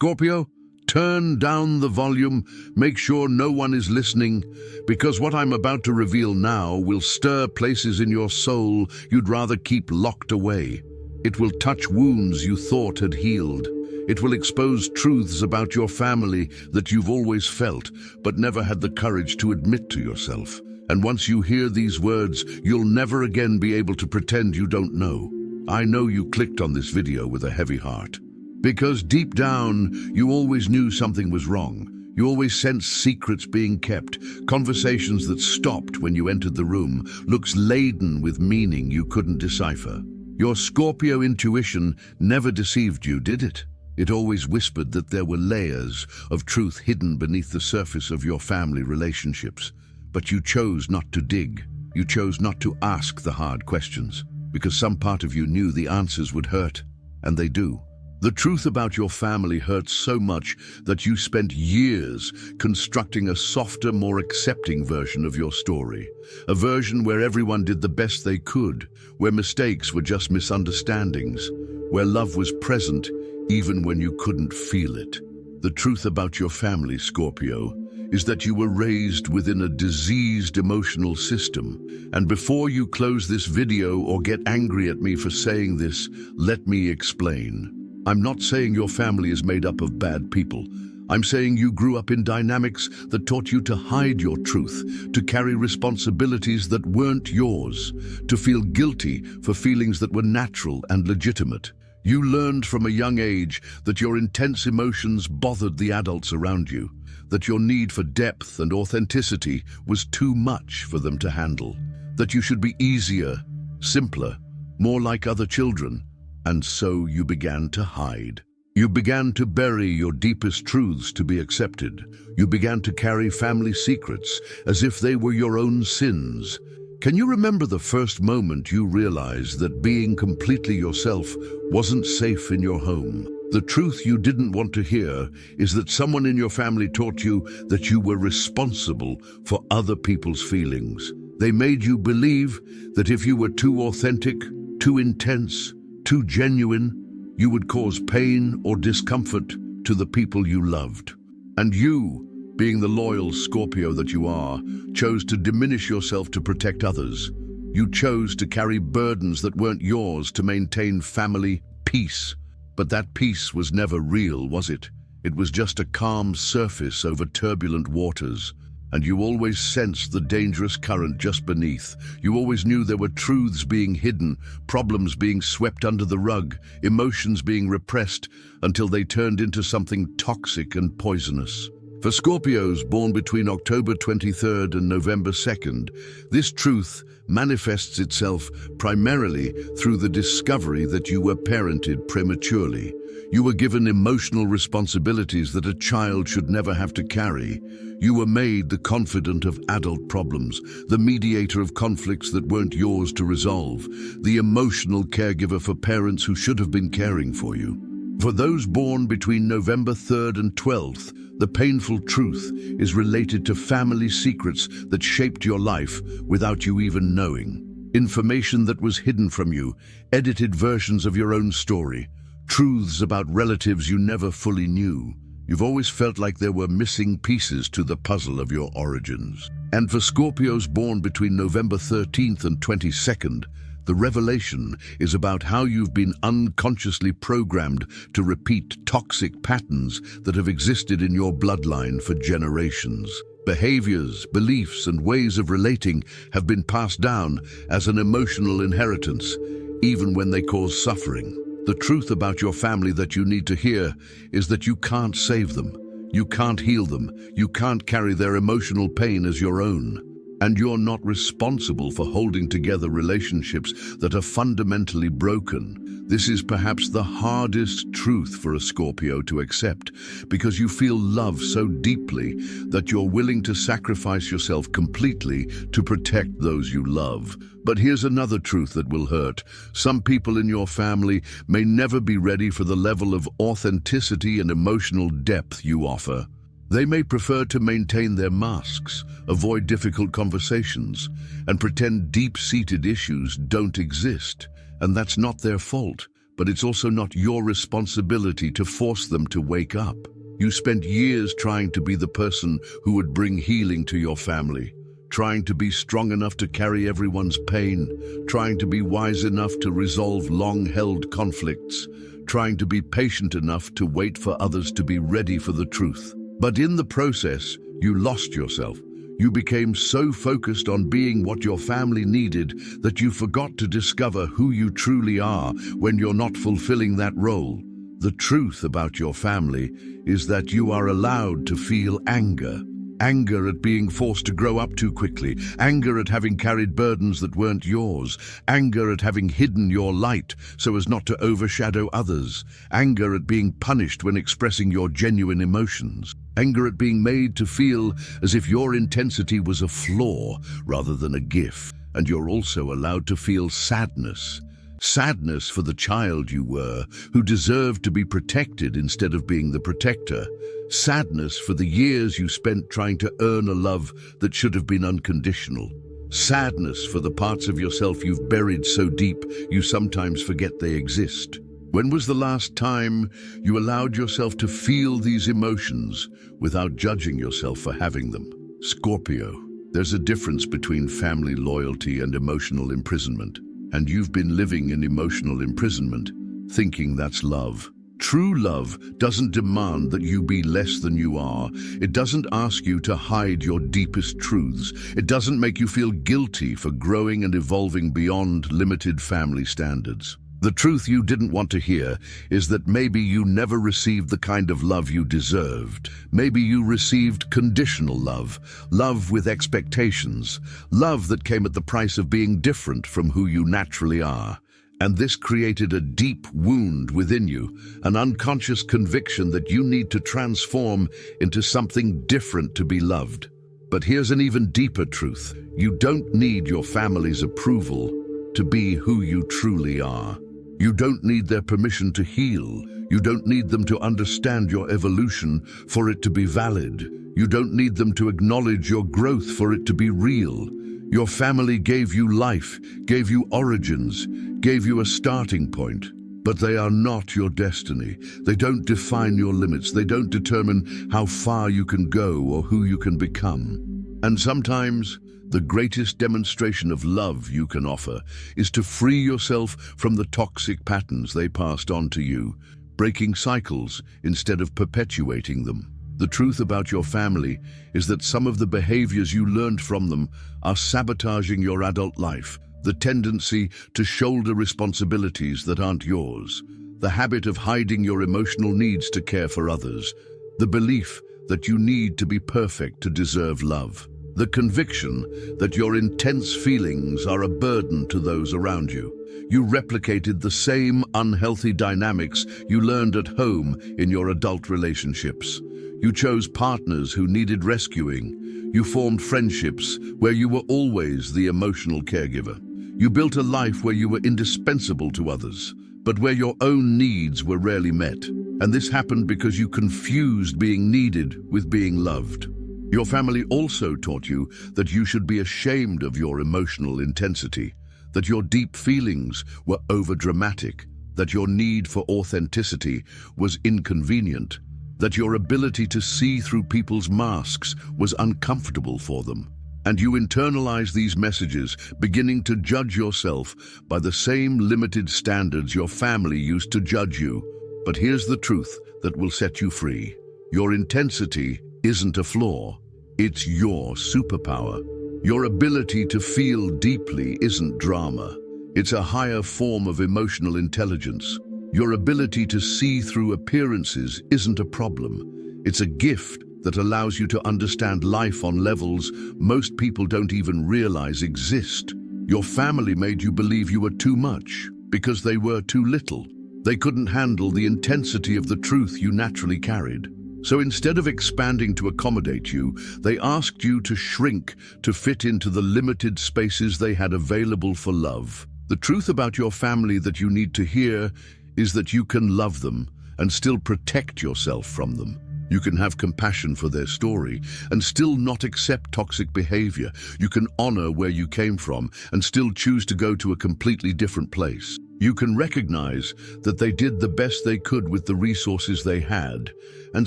Scorpio, turn down the volume, make sure no one is listening, because what I'm about to reveal now will stir places in your soul you'd rather keep locked away. It will touch wounds you thought had healed. It will expose truths about your family that you've always felt, but never had the courage to admit to yourself. And once you hear these words, you'll never again be able to pretend you don't know. I know you clicked on this video with a heavy heart. Because deep down, you always knew something was wrong. You always sensed secrets being kept, conversations that stopped when you entered the room, looks laden with meaning you couldn't decipher. Your Scorpio intuition never deceived you, did it? It always whispered that there were layers of truth hidden beneath the surface of your family relationships. But you chose not to dig. You chose not to ask the hard questions, because some part of you knew the answers would hurt, and they do. The truth about your family hurts so much that you spent years constructing a softer, more accepting version of your story. A version where everyone did the best they could, where mistakes were just misunderstandings, where love was present even when you couldn't feel it. The truth about your family, Scorpio, is that you were raised within a diseased emotional system. And before you close this video or get angry at me for saying this, let me explain. I'm not saying your family is made up of bad people. I'm saying you grew up in dynamics that taught you to hide your truth, to carry responsibilities that weren't yours, to feel guilty for feelings that were natural and legitimate. You learned from a young age that your intense emotions bothered the adults around you, that your need for depth and authenticity was too much for them to handle, that you should be easier, simpler, more like other children. And so you began to hide. You began to bury your deepest truths to be accepted. You began to carry family secrets as if they were your own sins. Can you remember the first moment you realized that being completely yourself wasn't safe in your home? The truth you didn't want to hear is that someone in your family taught you that you were responsible for other people's feelings. They made you believe that if you were too authentic, too intense, too genuine, you would cause pain or discomfort to the people you loved. And you, being the loyal Scorpio that you are, chose to diminish yourself to protect others. You chose to carry burdens that weren't yours to maintain family peace. But that peace was never real, was it? It was just a calm surface over turbulent waters. And you always sensed the dangerous current just beneath. You always knew there were truths being hidden, problems being swept under the rug, emotions being repressed until they turned into something toxic and poisonous. For Scorpios born between October 23rd and November 2nd, this truth manifests itself primarily through the discovery that you were parented prematurely. You were given emotional responsibilities that a child should never have to carry. You were made the confidant of adult problems, the mediator of conflicts that weren't yours to resolve, the emotional caregiver for parents who should have been caring for you. For those born between November 3rd and 12th, the painful truth is related to family secrets that shaped your life without you even knowing. Information that was hidden from you, edited versions of your own story, truths about relatives you never fully knew. You've always felt like there were missing pieces to the puzzle of your origins. And for Scorpios born between November 13th and 22nd, the revelation is about how you've been unconsciously programmed to repeat toxic patterns that have existed in your bloodline for generations. Behaviors, beliefs, and ways of relating have been passed down as an emotional inheritance, even when they cause suffering. The truth about your family that you need to hear is that you can't save them. You can't heal them. You can't carry their emotional pain as your own. And you're not responsible for holding together relationships that are fundamentally broken. This is perhaps the hardest truth for a Scorpio to accept, because you feel love so deeply that you're willing to sacrifice yourself completely to protect those you love. But here's another truth that will hurt. Some people in your family may never be ready for the level of authenticity and emotional depth you offer. They may prefer to maintain their masks, avoid difficult conversations, and pretend deep-seated issues don't exist. And that's not their fault, but it's also not your responsibility to force them to wake up. You spent years trying to be the person who would bring healing to your family, trying to be strong enough to carry everyone's pain, trying to be wise enough to resolve long-held conflicts, trying to be patient enough to wait for others to be ready for the truth. But in the process, you lost yourself. You became so focused on being what your family needed that you forgot to discover who you truly are when you're not fulfilling that role. The truth about your family is that you are allowed to feel anger. Anger at being forced to grow up too quickly, anger at having carried burdens that weren't yours, anger at having hidden your light so as not to overshadow others, anger at being punished when expressing your genuine emotions, anger at being made to feel as if your intensity was a flaw rather than a gift. And you're also allowed to feel sadness. Sadness for the child you were, who deserved to be protected instead of being the protector. Sadness for the years you spent trying to earn a love that should have been unconditional. Sadness for the parts of yourself you've buried so deep you sometimes forget they exist. When was the last time you allowed yourself to feel these emotions without judging yourself for having them? Scorpio, there's a difference between family loyalty and emotional imprisonment. And you've been living in emotional imprisonment, thinking that's love. True love doesn't demand that you be less than you are. It doesn't ask you to hide your deepest truths. It doesn't make you feel guilty for growing and evolving beyond limited family standards. The truth you didn't want to hear is that maybe you never received the kind of love you deserved. Maybe you received conditional love, love with expectations, love that came at the price of being different from who you naturally are. And this created a deep wound within you, an unconscious conviction that you need to transform into something different to be loved. But here's an even deeper truth. You don't need your family's approval to be who you truly are. You don't need their permission to heal. You don't need them to understand your evolution for it to be valid. You don't need them to acknowledge your growth for it to be real. Your family gave you life, gave you origins, gave you a starting point. But they are not your destiny. They don't define your limits. They don't determine how far you can go or who you can become. And sometimes, the greatest demonstration of love you can offer is to free yourself from the toxic patterns they passed on to you, breaking cycles instead of perpetuating them. The truth about your family is that some of the behaviors you learned from them are sabotaging your adult life. The tendency to shoulder responsibilities that aren't yours, the habit of hiding your emotional needs to care for others, the belief that you need to be perfect to deserve love. The conviction that your intense feelings are a burden to those around you. You replicated the same unhealthy dynamics you learned at home in your adult relationships. You chose partners who needed rescuing. You formed friendships where you were always the emotional caregiver. You built a life where you were indispensable to others, but where your own needs were rarely met. And this happened because you confused being needed with being loved. Your family also taught you that you should be ashamed of your emotional intensity, that your deep feelings were overdramatic, that your need for authenticity was inconvenient, that your ability to see through people's masks was uncomfortable for them. And you internalize these messages, beginning to judge yourself by the same limited standards your family used to judge you. But here's the truth that will set you free. Your intensity isn't a flaw, it's your superpower. Your ability to feel deeply isn't drama, it's a higher form of emotional intelligence. Your ability to see through appearances isn't a problem, it's a gift that allows you to understand life on levels most people don't even realize exist. Your family made you believe you were too much because they were too little. They couldn't handle the intensity of the truth you naturally carried. So instead of expanding to accommodate you, they asked you to shrink to fit into the limited spaces they had available for love. The truth about your family that you need to hear is that you can love them and still protect yourself from them. You can have compassion for their story and still not accept toxic behavior. You can honor where you came from and still choose to go to a completely different place. You can recognize that they did the best they could with the resources they had, and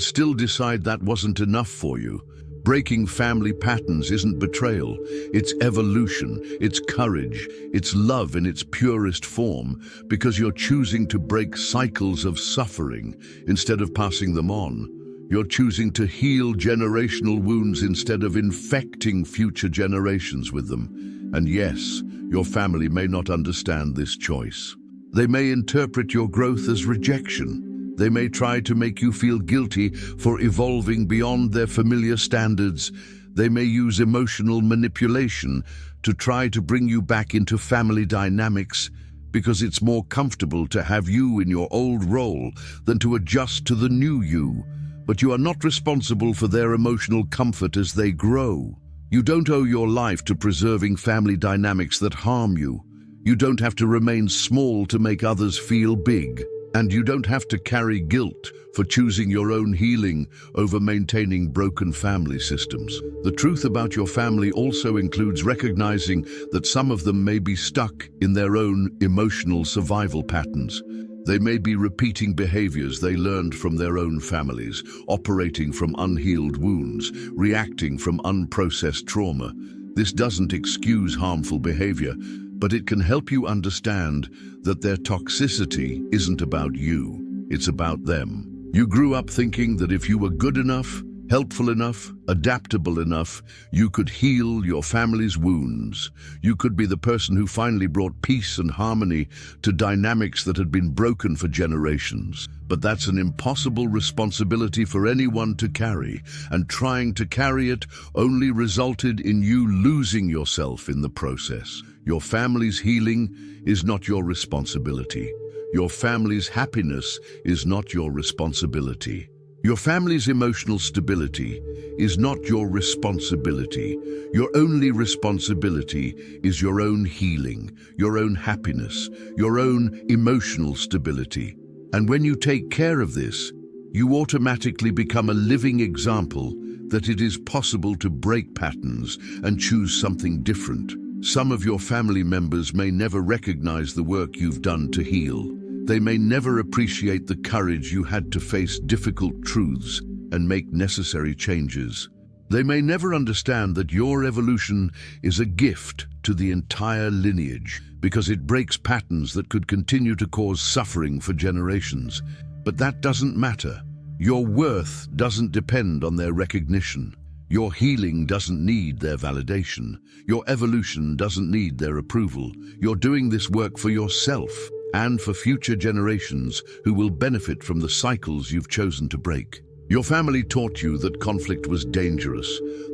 still decide that wasn't enough for you. Breaking family patterns isn't betrayal, it's evolution, it's courage, it's love in its purest form, because you're choosing to break cycles of suffering instead of passing them on. You're choosing to heal generational wounds instead of infecting future generations with them. And yes, your family may not understand this choice. They may interpret your growth as rejection. They may try to make you feel guilty for evolving beyond their familiar standards. They may use emotional manipulation to try to bring you back into family dynamics because it's more comfortable to have you in your old role than to adjust to the new you. But you are not responsible for their emotional comfort as they grow. You don't owe your life to preserving family dynamics that harm you. You don't have to remain small to make others feel big. And you don't have to carry guilt for choosing your own healing over maintaining broken family systems. The truth about your family also includes recognizing that some of them may be stuck in their own emotional survival patterns. They may be repeating behaviors they learned from their own families, operating from unhealed wounds, reacting from unprocessed trauma. This doesn't excuse harmful behavior, but it can help you understand that their toxicity isn't about you, it's about them. You grew up thinking that if you were good enough, helpful enough, adaptable enough, you could heal your family's wounds. You could be the person who finally brought peace and harmony to dynamics that had been broken for generations. But that's an impossible responsibility for anyone to carry, and trying to carry it only resulted in you losing yourself in the process. Your family's healing is not your responsibility. Your family's happiness is not your responsibility. Your family's emotional stability is not your responsibility. Your only responsibility is your own healing, your own happiness, your own emotional stability. And when you take care of this, you automatically become a living example that it is possible to break patterns and choose something different. Some of your family members may never recognize the work you've done to heal. They may never appreciate the courage you had to face difficult truths and make necessary changes. They may never understand that your evolution is a gift to the entire lineage because it breaks patterns that could continue to cause suffering for generations. But that doesn't matter. Your worth doesn't depend on their recognition. Your healing doesn't need their validation. Your evolution doesn't need their approval. You're doing this work for yourself and for future generations who will benefit from the cycles you've chosen to break. Your family taught you that conflict was dangerous,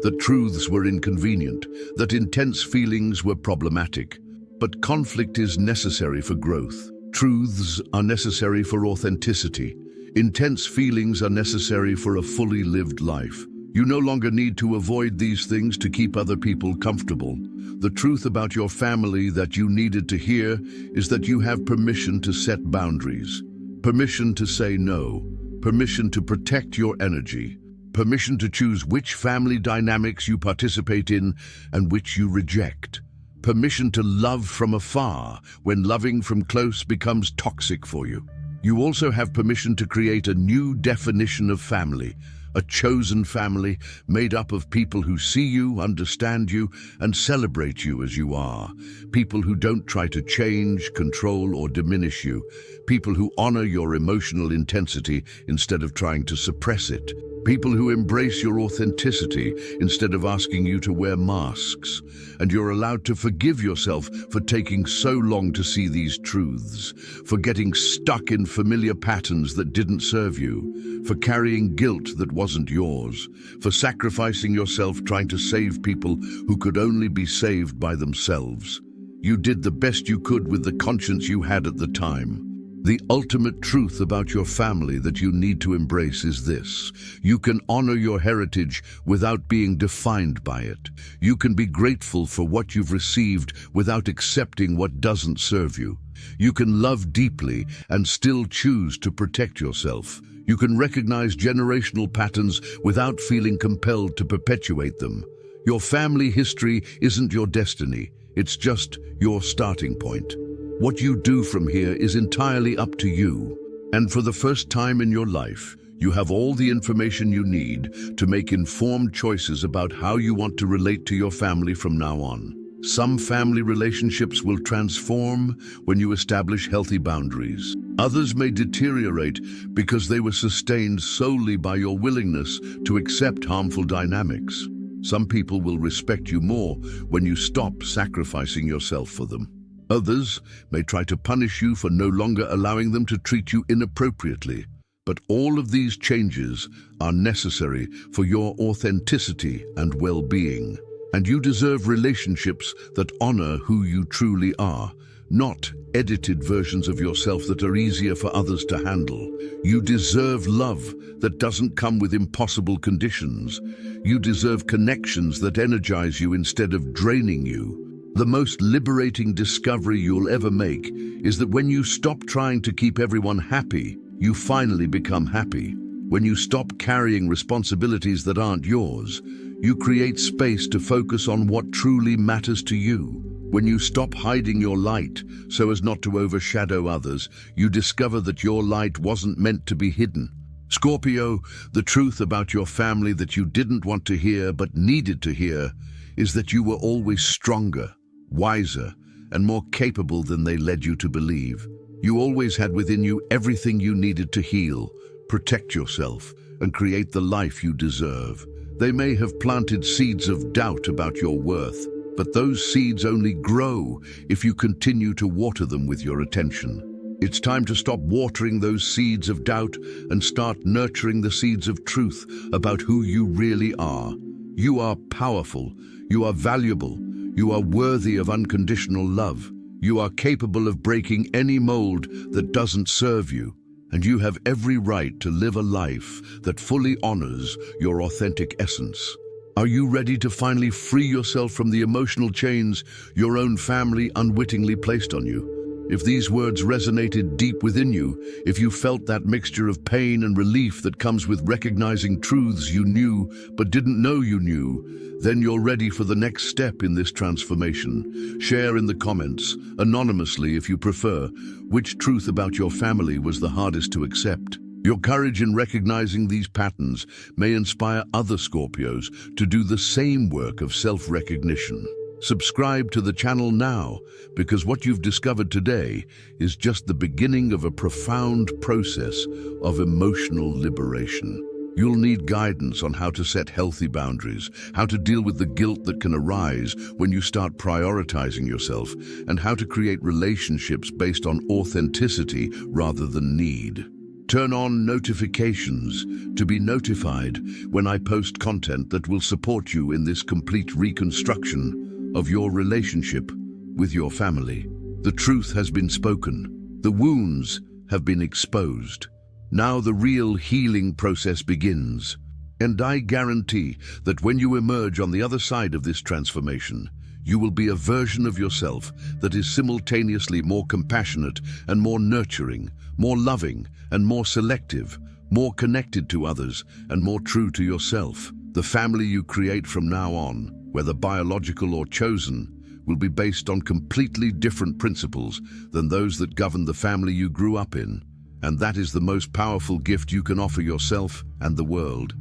that truths were inconvenient, that intense feelings were problematic. But conflict is necessary for growth. Truths are necessary for authenticity. Intense feelings are necessary for a fully lived life. You no longer need to avoid these things to keep other people comfortable. The truth about your family that you needed to hear is that you have permission to set boundaries, permission to say no, permission to protect your energy, permission to choose which family dynamics you participate in and which you reject, permission to love from afar when loving from close becomes toxic for you. You also have permission to create a new definition of family, a chosen family made up of people who see you, understand you, and celebrate you as you are. People who don't try to change, control, or diminish you. People who honor your emotional intensity instead of trying to suppress it. People who embrace your authenticity instead of asking you to wear masks. And you're allowed to forgive yourself for taking so long to see these truths, for getting stuck in familiar patterns that didn't serve you, for carrying guilt that wasn't yours, for sacrificing yourself trying to save people who could only be saved by themselves. You did the best you could with the conscience you had at the time. The ultimate truth about your family that you need to embrace is this: you can honor your heritage without being defined by it. You can be grateful for what you've received without accepting what doesn't serve you. You can love deeply and still choose to protect yourself. You can recognize generational patterns without feeling compelled to perpetuate them. Your family history isn't your destiny, it's just your starting point. What you do from here is entirely up to you. And for the first time in your life, you have all the information you need to make informed choices about how you want to relate to your family from now on. Some family relationships will transform when you establish healthy boundaries. Others may deteriorate because they were sustained solely by your willingness to accept harmful dynamics. Some people will respect you more when you stop sacrificing yourself for them. Others may try to punish you for no longer allowing them to treat you inappropriately. But all of these changes are necessary for your authenticity and well-being. And you deserve relationships that honor who you truly are, not edited versions of yourself that are easier for others to handle. You deserve love that doesn't come with impossible conditions. You deserve connections that energize you instead of draining you. The most liberating discovery you'll ever make is that when you stop trying to keep everyone happy, you finally become happy. When you stop carrying responsibilities that aren't yours, you create space to focus on what truly matters to you. When you stop hiding your light so as not to overshadow others, you discover that your light wasn't meant to be hidden. Scorpio, the truth about your family that you didn't want to hear but needed to hear is that you were always stronger, wiser, and more capable than they led you to believe. You always had within you everything you needed to heal, protect yourself, and create the life you deserve. They may have planted seeds of doubt about your worth, but those seeds only grow if you continue to water them with your attention. It's time to stop watering those seeds of doubt and start nurturing the seeds of truth about who you really are. You are powerful, you are valuable, you are worthy of unconditional love. You are capable of breaking any mold that doesn't serve you, and you have every right to live a life that fully honors your authentic essence. Are you ready to finally free yourself from the emotional chains your own family unwittingly placed on you? If these words resonated deep within you, if you felt that mixture of pain and relief that comes with recognizing truths you knew but didn't know you knew, then you're ready for the next step in this transformation. Share in the comments, anonymously if you prefer, which truth about your family was the hardest to accept. Your courage in recognizing these patterns may inspire other Scorpios to do the same work of self-recognition. Subscribe to the channel now, because what you've discovered today is just the beginning of a profound process of emotional liberation. You'll need guidance on how to set healthy boundaries, how to deal with the guilt that can arise when you start prioritizing yourself, and how to create relationships based on authenticity rather than need. Turn on notifications to be notified when I post content that will support you in this complete reconstruction of your relationship with your family. The truth has been spoken. The wounds have been exposed. Now the real healing process begins. And I guarantee that when you emerge on the other side of this transformation, you will be a version of yourself that is simultaneously more compassionate and more nurturing, more loving and more selective, more connected to others and more true to yourself. The family you create from now on, whether biological or chosen, will be based on completely different principles than those that govern the family you grew up in. And that is the most powerful gift you can offer yourself and the world.